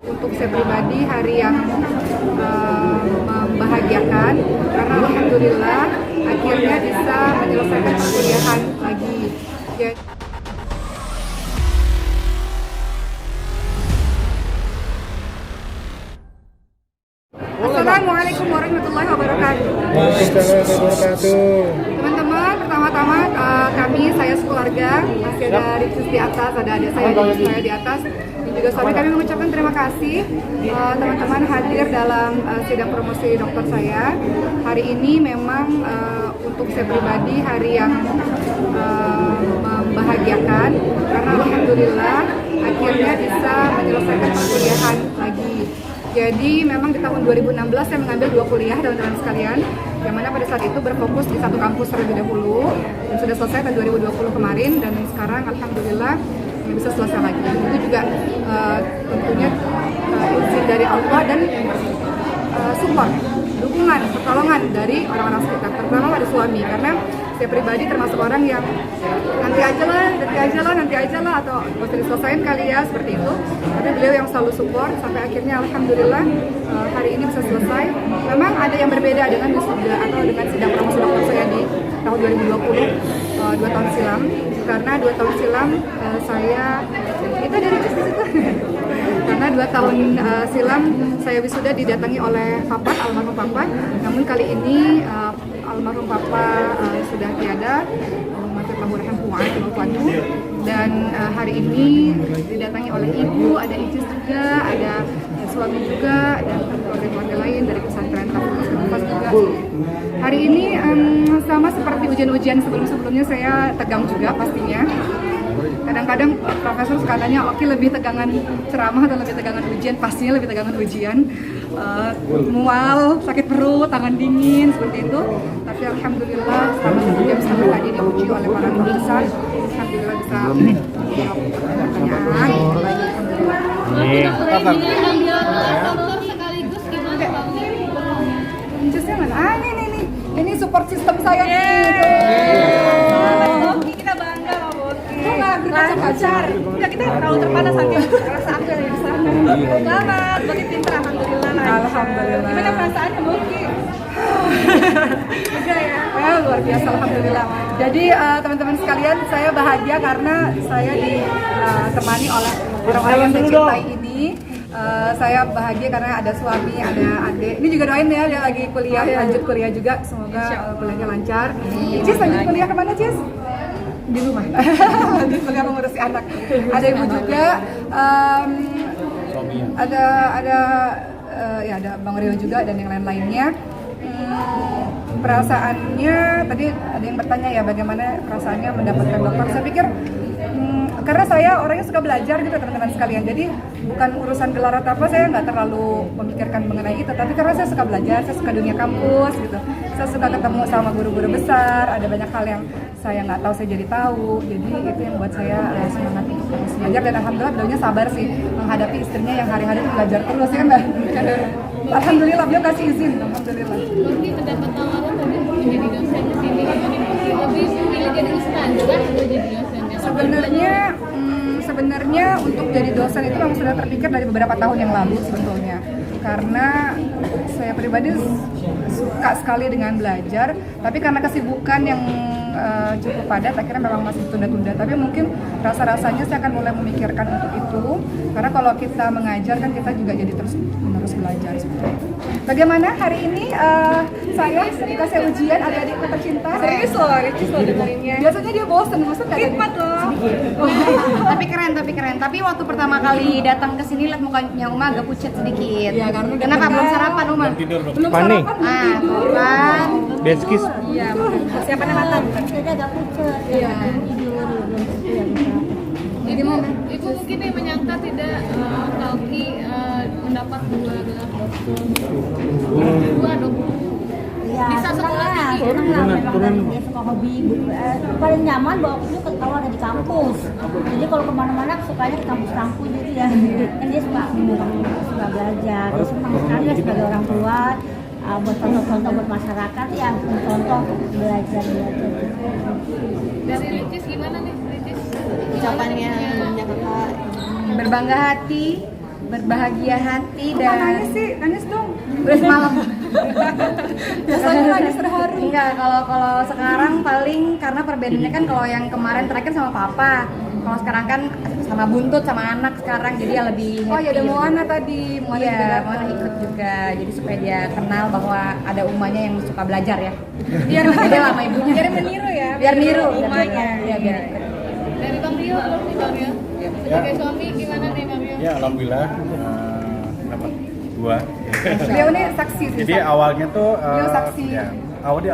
Untuk saya pribadi hari yang membahagiakan karena alhamdulillah akhirnya bisa menyelesaikan perkuliahan lagi. Assalamualaikum warahmatullahi wabarakatuh. Waalaikumsalam warahmatullahi. Teman-teman, pertama-tama saya sekeluarga, masih ada Ricis di atas, ada adik saya di atas, dan juga suami kami mengucapkan terima kasih teman-teman hadir dalam sidang promosi dokter saya. Hari ini memang untuk saya pribadi hari yang membahagiakan karena alhamdulillah akhirnya bisa menyelesaikan perkuliahan lagi. Jadi memang di tahun 2016 saya mengambil 2 kuliah teman-teman sekalian, yang mana pada saat itu berfokus di satu kampus terlebih dahulu dan sudah selesai tahun 2020 kemarin, dan sekarang alhamdulillah bisa selesai lagi. Itu juga tentunya izin dari Allah dan support, dukungan, pertolongan dari orang-orang sekitar, terutama pada suami, karena saya pribadi termasuk orang yang nanti aja lah, atau gak usah diselesain kali ya, seperti itu. Tapi beliau yang selalu support sampai akhirnya alhamdulillah hari ini bisa selesai. Memang ada yang berbeda dengan wisuda atau dengan sidang promosi dokter saya di tahun 2020, 2 tahun silam, karena 2 tahun silam saya itu dari situ. Karena 2 tahun silam saya wisuda didatangi oleh papa, almarhum papa. Namun kali ini almarhum papa sudah tiada, dan hari ini didatangi oleh ibu, ada Icis juga, ada suami juga, dan keluarga-keluarga lain dari pesantren Tafus juga. Hari ini sama seperti ujian-ujian sebelum-sebelumnya, saya tegang juga pastinya. Kadang-kadang profesor suka tanya, oke lebih tegangan ceramah atau lebih tegangan ujian? Pastinya lebih tegangan ujian. Mual, sakit perut, tangan dingin, seperti itu. Tapi alhamdulillah selama 1 jam setengah tadi diuji oleh para guru besar, alhamdulillah bisa menjawab pertanyaan. Alhamdulillah. Dokter sekaligus gimana Bang? Jusnya mana? Ini support system saya nih. Kita bangga sama Boki. Pacar. Ya kita terlalu terpana saking rasa aku yang di sana. Selamat, Boki pintar alhamdulillah. Alhamdulillah. Gimana perasaannya Boki? Udah ya. Luar biasa alhamdulillah. Jadi teman-teman sekalian, saya bahagia karena saya ditemani oleh orang-orang yang saya cintai ini. Saya bahagia karena ada suami, ada adik. Ini juga doain ya, dia lagi kuliah, lanjut kuliah juga. Semoga kuliahnya lancar. Cis, lanjut kuliah kemana Cis? Di rumah. Lanjut kuliah mengurusi anak. Ada ibu juga. Ada Bang Rio juga dan yang lain-lainnya. Perasaannya, tadi ada yang bertanya ya bagaimana perasaannya mendapatkan dokter. Saya pikir karena saya orangnya suka belajar gitu teman-teman sekalian, jadi bukan urusan gelar atau apa, saya nggak terlalu memikirkan mengenai itu, tapi karena saya suka belajar, saya suka dunia kampus gitu, saya suka ketemu sama guru-guru besar, ada banyak hal yang saya nggak tahu saya jadi tahu, jadi itu yang buat saya semangat untuk terus belajar. Dan alhamdulillah beliaunya sabar sih menghadapi istrinya yang hari-hari belajar terus ya mbak. Alhamdulillah beliau kasih izin, alhamdulillah. Boki mendapat tawaran tadi menjadi dosen di sini, lebih memilih jadi ustaz kan jadi dosen. Sebenarnya untuk jadi dosen itu memang sudah terpikir dari beberapa tahun yang lalu sebetulnya, karena saya pribadi suka sekali dengan belajar, tapi karena kesibukan yang cukup padat akhirnya memang masih tunda-tunda. Tapi mungkin rasa-rasanya saya akan mulai memikirkan untuk itu, karena kalau kita mengajar kan kita juga jadi terus belajar seperti itu. Bagaimana hari ini saya dikasih ujian adik-adik tercinta? Serius loh, Ricis loh dengerinnya. Biasanya dia bosen gak Hikmat loh. Tapi keren. Tapi waktu pertama kali datang ke sini lihat mukanya Uma agak pucat sedikit. Iya, karena kenapa belum sarapan Uma? belum Pani. sarapan. Kan. Beskis. Iya, persiapannya matang. Jadi agak pucat. Iya. Ibu mungkin yang menyangka tidak Kalki mendapat 2 gelar dokter. 2 dokter. Ya, Bisa sekolah tinggi. senang lah, memang dia suka hobi. Paling nyaman bawa aku tuh kalau ada di kampus. Jadi kalau kemana-mana sukanya ke kampus-kampus gitu ya. Kan dia suka belajar. Dia senang sekali ya sebagai orang tua. Buat contoh-contoh buat masyarakat ya, contoh belajar. Dari Ricis gimana nih Ricis? Ucapannya banyak kakak berbangga hati, berbahagia hati Kok dan nangis sih? Nangis dong. udah semalam. Biasanya nangis terharu. Enggak, kalau sekarang paling karena perbedaannya kan kalau yang kemarin terakhir sama papa. Kalau sekarang kan sama buntut sama anak sekarang jadi ya lebih happy. Oh ya ada Moana tadi, Moana juga Iya, datang. Moana ikut juga. Jadi supaya dia kenal bahwa ada umanya yang suka belajar ya. Biar beda lah sama ibunya. Biar meniru ya. Biar niru umanya. Iya, biar ikut. Dari Bang Rio, belum nih Bang Rio. Sebagai suami gimana nih Bang Rio? Ya alhamdulillah dapat 2. Beliau ini saksi sih. Jadi awalnya tuh Beliau saksi. ya,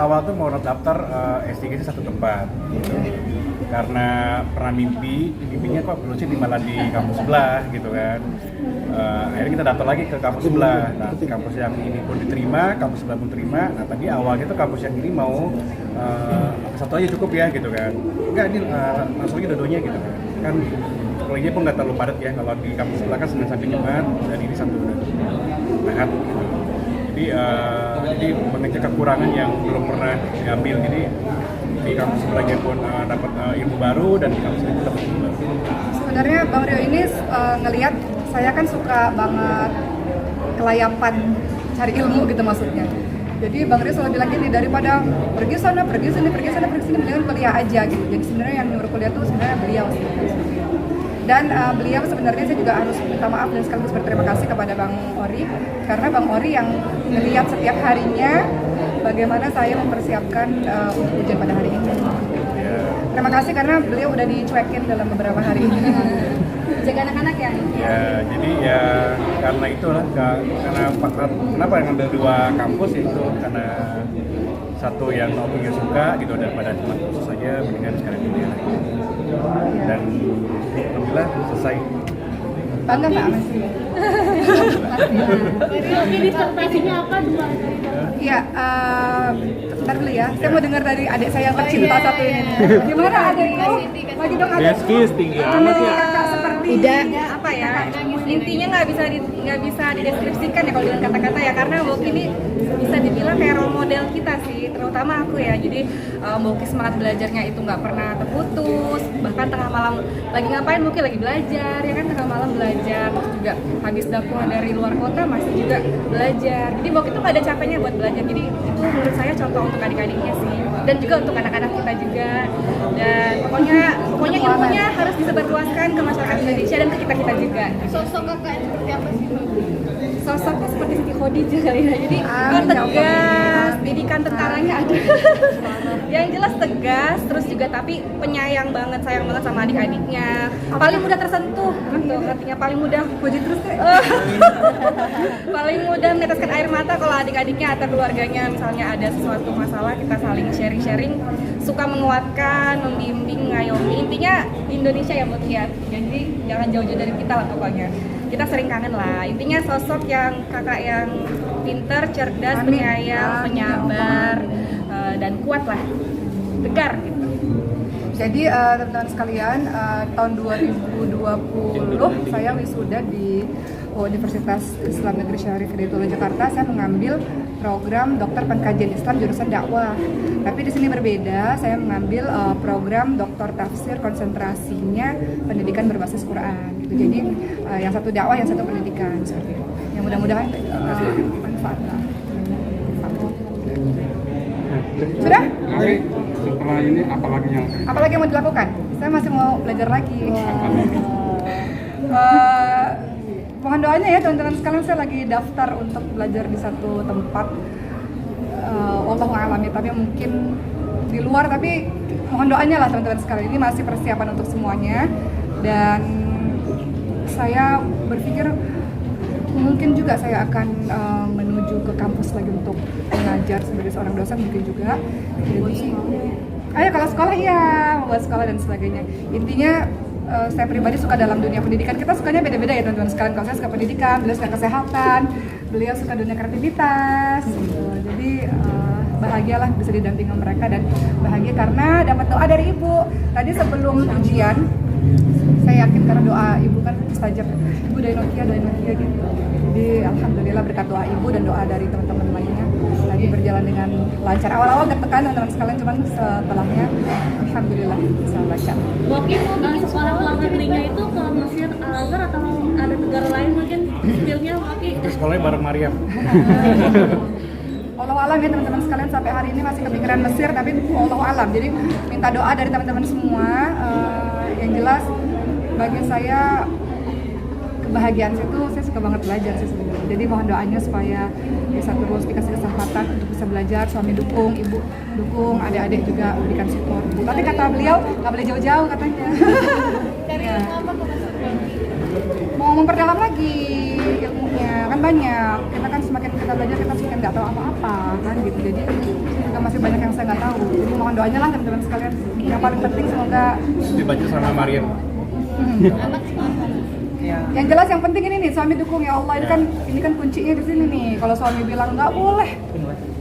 awal tuh mau daftar S3 sih satu tempat gitu. Karena pernah mimpinya kok lucu di malah di kampus sebelah gitu kan. Akhirnya kita daftar lagi ke kampus sebelah. Nah, kampus yang ini pun diterima, kampus sebelah pun terima. Nah, tadi awalnya tuh kampus yang ini mau satu aja cukup ya gitu kan. Enggak, ini langsungnya dua-duanya gitu kan. Kan kuliahnya pun nggak terlalu padat ya. Kalau di kampus sebelah kan Senin sampai Jumat dan ini Sabtu dan Ahad gitu. Jadi mengecek kekurangan yang belum pernah diambil. Jadi di kampus sebelahnya pun dapat ilmu baru dan di kampus itu dapat ilmu baru. Sebenarnya Bang Rio ini ngelihat saya kan suka banget kelayapan cari ilmu gitu maksudnya. Jadi Bang Rio selalu bilang gini, daripada pergi sana, pergi sini, mendingan kuliah aja gitu. Jadi sebenarnya yang nyuruh kuliah tuh sebenarnya beliau sih. Dan beliau sebenarnya saya juga harus minta maaf dan sekaligus berterima kasih kepada Bang Ori, karena Bang Ori yang melihat setiap harinya bagaimana saya mempersiapkan untuk ujian pada hari ini. Terima kasih karena beliau udah dicuekin dalam beberapa hari ini. Jaga anak-anak ya. Ya, jadi ya karena itulah karena kenapa yang ngambil 2 kampus itu karena satu yang Novi suka gitu daripada cuma khusus saja mendingan sekalian kuliah lagi. Dan alhamdulillah selesai. Bangga nggak Mas? Jadi disertasinya apa tuh Bang? Iya, bentar dulu ya. Saya mau dengar dari adik saya yang tercinta satu ini. Gimana adikku? Lagi dong adik. Tinggi Memiliki kakak seperti Apa ya? Intinya nggak bisa dideskripsikan ya kalau dengan kata-kata ya, karena Mbok ini bisa dibilang kayak role model kita sih, terutama aku ya. Jadi Mbok semangat belajarnya itu nggak pernah terputus, bahkan tengah malam lagi ngapain mungkin lagi belajar ya kan, tengah malam belajar, terus juga habis pulang dari luar kota masih juga belajar. Jadi Mbok itu nggak ada capeknya buat belajar. Jadi itu menurut saya contoh untuk adik-adiknya sih, dan juga untuk anak-anak kita juga. Dan pokoknya ilmunya harus disebarluaskan ke masyarakat Indonesia dan ke kita juga. Sosok kakak seperti apa sih Bang? Sosoknya seperti Siti Khadijah kali ya, jadi Amin, ya Allah. tegas, didikan tentaranya ada. Yang jelas tegas, terus juga tapi penyayang banget, sayang banget sama adik-adiknya. Paling mudah tersentuh, gitu, artinya paling mudah puji terus deh. Paling mudah meneteskan air mata kalau adik-adiknya atau keluarganya misalnya ada sesuatu masalah, kita saling sharing-sharing, suka menguatkan, membimbing, mengayomi. Intinya Indonesia ya buat ya, jadi jangan jauh-jauh dari kita lah pokoknya. Kita sering kangen lah. Intinya sosok yang kakak yang pinter, cerdas, Amin. penyayang, penyabar, dan kuat lah, tegar gitu. Jadi teman-teman sekalian, tahun 2020 saya wisuda di Universitas Islam Negeri Syarif Hidayatullah Jakarta. Saya mengambil program Dokter Pengkajian Islam jurusan dakwah. Tapi di sini berbeda, saya mengambil program Doktor Tafsir konsentrasinya pendidikan berbasis Quran. Gitu. Jadi yang satu dakwah, yang satu pendidikan seperti itu. Yang mudah-mudahan manfaat. Sudah? Oke, setelah ini apa lagi yang Apalagi yang mau dilakukan? Saya masih mau belajar lagi. Mohon doanya ya teman-teman sekalian, saya lagi daftar untuk belajar di satu tempat. Wallahu a'lam ya, tapi mungkin di luar, tapi mohon doanya lah teman-teman sekalian. Ini masih persiapan untuk semuanya, dan saya berpikir mungkin juga saya akan menuju ke kampus lagi untuk mengajar sebagai seorang dosen mungkin juga. Jadi, kalau sekolah iya, buat sekolah dan sebagainya. Intinya saya pribadi suka dalam dunia pendidikan. Kita sukanya beda-beda ya teman-teman sekalian. Kalau saya suka pendidikan, beliau suka kesehatan, beliau suka dunia kreativitas. Gitu. Jadi bahagialah bisa didampingi mereka, dan bahagia karena dapat doa dari ibu. Tadi sebelum ujian, saya saya yakin karena doa ibu kan mustajab. Ibu doain Nokia gitu. Jadi alhamdulillah berkat doa ibu dan doa dari teman-teman lainnya tadi berjalan dengan lancar. Awal-awal tertekan teman-teman sekalian, cuman setelahnya alhamdulillah bisa baca. Mungkin sekolah luar negerinya itu ke Mesir, Al-Azhar atau ada negara lain mungkin skillnya mungkin. Sekolahnya bareng Mariam. Allah alam ya teman-teman sekalian, sampai hari ini masih kepikiran Mesir, tapi Allah alam. Jadi minta doa dari teman-teman semua. Yang jelas bagi saya kebahagiaan itu saya suka banget belajar sih sebenarnya. Jadi mohon doanya supaya bisa terus dikasih kesempatan untuk bisa belajar, suami dukung, ibu dukung, adik-adik juga berikan support. Tapi kata beliau nggak boleh jauh-jauh katanya. Dari Ya. ilmu apa ke Mesir nanti? Mau memperdalam lagi ilmunya kan banyak, kita kan semakin kita belajar kita semakin nggak tahu apa-apa kan gitu. Jadi juga masih banyak yang saya nggak tahu, jadi mohon doanya lah teman-teman sekalian. Yang paling penting semoga Dibaca sama Mariam. Anak sekolah. yang jelas yang penting ini nih, suami dukung ya Allah. Ini kan kuncinya di sini nih. Kalau suami bilang nggak boleh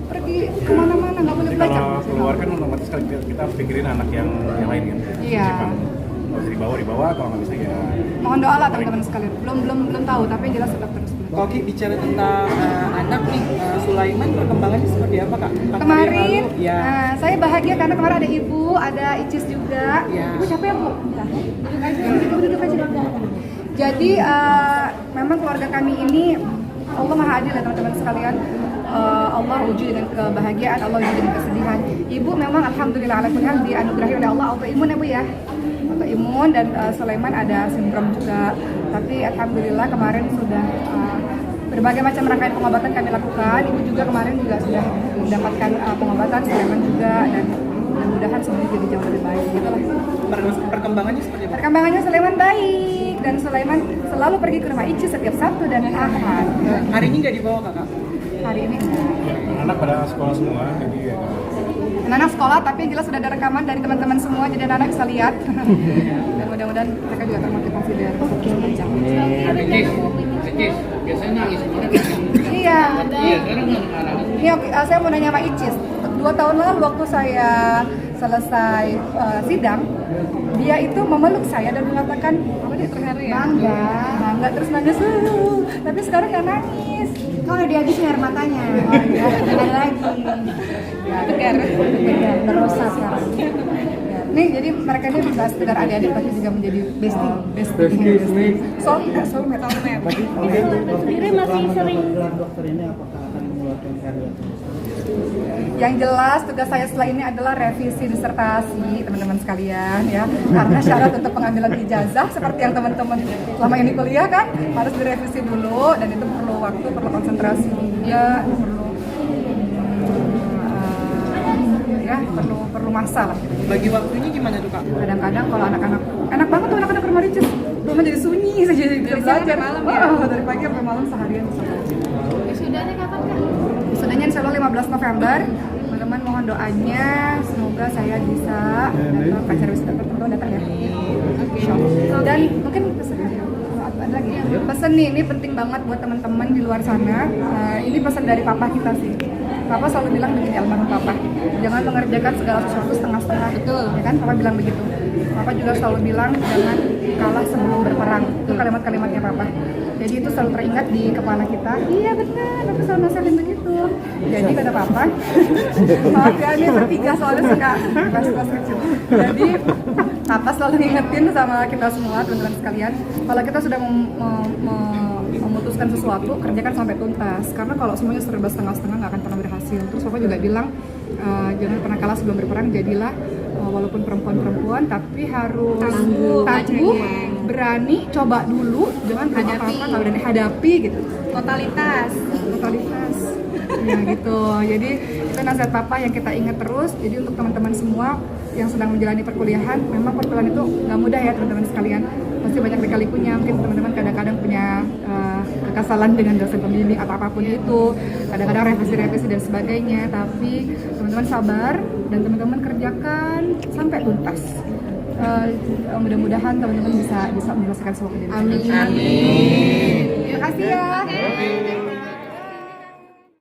pergi kemana-mana, nggak boleh Jadi belajar, kalau keluar kan otomatis kita pikirin anak yang lain kan. Iya. Kalau bisa dibawa, kalau nggak bisa ya. mohon doa lah teman-teman sekalian. Belum tahu, tapi yang jelas tetap terus belajar. Koki bicara tentang anak nih, Sulaiman perkembangannya seperti apa kak? Kemarin ya. saya bahagia karena kemarin ada ibu, ada Icis juga. Ya. Ibu siapa ya bu? Duduk aja. Jadi memang keluarga kami ini Allah Maha Adil ya teman-teman sekalian. Allah uji dengan kebahagiaan, Allah uji dengan kesedihan. Ibu memang alhamdulillah alhamdulillah dianugerahi oleh Allah autoimun ya bu ya. Autoimun dan Sulaiman ada sindrom juga. Tapi alhamdulillah kemarin sudah berbagai macam rangkaian pengobatan kami lakukan. Ibu juga kemarin juga sudah mendapatkan pengobatan, Sulaiman juga, dan mudah-mudahan semuanya jadi jauh lebih baik gitu lah. Perkembangannya seperti apa? Perkembangannya Sulaiman baik dan Sulaiman selalu pergi ke rumah Ici setiap Sabtu dan Ahad. Hari ini nggak dibawa kakak? Hari ini Anak pada sekolah semua, jadi ya. anak-anak sekolah, tapi yang jelas sudah ada rekaman dari teman-teman semua, jadi anak-anak bisa lihat. Dan mudah-mudahan mereka juga termotivasi dari belajar. Biasanya nangis Iya. Ini saya mau nanya sama Icis. 2 tahun lalu waktu saya selesai sidang, dia itu memeluk saya dan mengatakan apa dia terharu ya? Bangga terus nangis. Tapi sekarang nggak nangis. Kalau dihabisin air matanya. Oh iya, ada lagi. Ya, tegar. Berosa sekarang. Nih, jadi mereka ini bukan sekedar adik-adik tapi juga menjadi bestie. Soulmate. Sendiri masih sering Yang jelas tugas saya setelah ini adalah revisi disertasi teman-teman sekalian ya, karena syarat untuk pengambilan ijazah seperti yang teman-teman selama ini kuliah kan harus direvisi dulu, dan itu perlu waktu, perlu konsentrasi juga, perlu masa lah. Bagi waktunya gimana tuh kak? Kadang-kadang kalau anak-anak enak banget tuh anak-anak rumah Ricis, rumah jadi sunyi saja bisa belajar malam ya. Dari pagi sampai malam seharian bisa belajar. Wisudanya kapan kak? Wisudanya insya Allah 15 November. Teman-teman mohon doanya semoga saya bisa datang ke acara wisuda tertentu, datang ya. Dan mungkin pesan ada lagi. Pesan nih, ini penting banget buat teman-teman di luar sana. Ini pesan dari papa kita sih. Papa selalu bilang begini, almarhum papa, jangan mengerjakan segala sesuatu setengah-setengah. Betul. Ya kan, papa bilang begitu. Papa juga selalu bilang jangan kalah sebelum berperang. Itu kalimat-kalimatnya papa. Jadi itu selalu teringat di kepala kita. Iya benar, papa selalu nasihatin begitu. Jadi kata papa, maaf ya ini bertiga soalnya suka bahas-bahas kecil. Jadi papa selalu ngingetin sama kita semua teman-teman sekalian, kalau kita sudah memutuskan sesuatu, kerjakan sampai tuntas. Karena kalau semuanya serba setengah-setengah nggak akan pernah berhasil. Terus papa juga bilang jangan pernah kalah sebelum berperang. Jadilah walaupun perempuan-perempuan tapi harus tangguh, berani, coba dulu, jangan apa-apa kalau berani hadapi gitu. Totalitas. Ya gitu. Jadi itu nasihat papa yang kita ingat terus. Jadi untuk teman-teman semua yang sedang menjalani perkuliahan, memang perkuliahan itu nggak mudah ya teman-teman sekalian. Pasti banyak lika-likunya. Mungkin teman-teman kadang-kadang punya kekesalan dengan dosen pembimbing atau apapun itu. Kadang-kadang revisi-revisi dan sebagainya. Tapi teman-teman sabar dan teman-teman kerjakan sampai tuntas. Mudah-mudahan teman-teman bisa menyelesaikan semua kejadian. Amin. Terima kasih ya.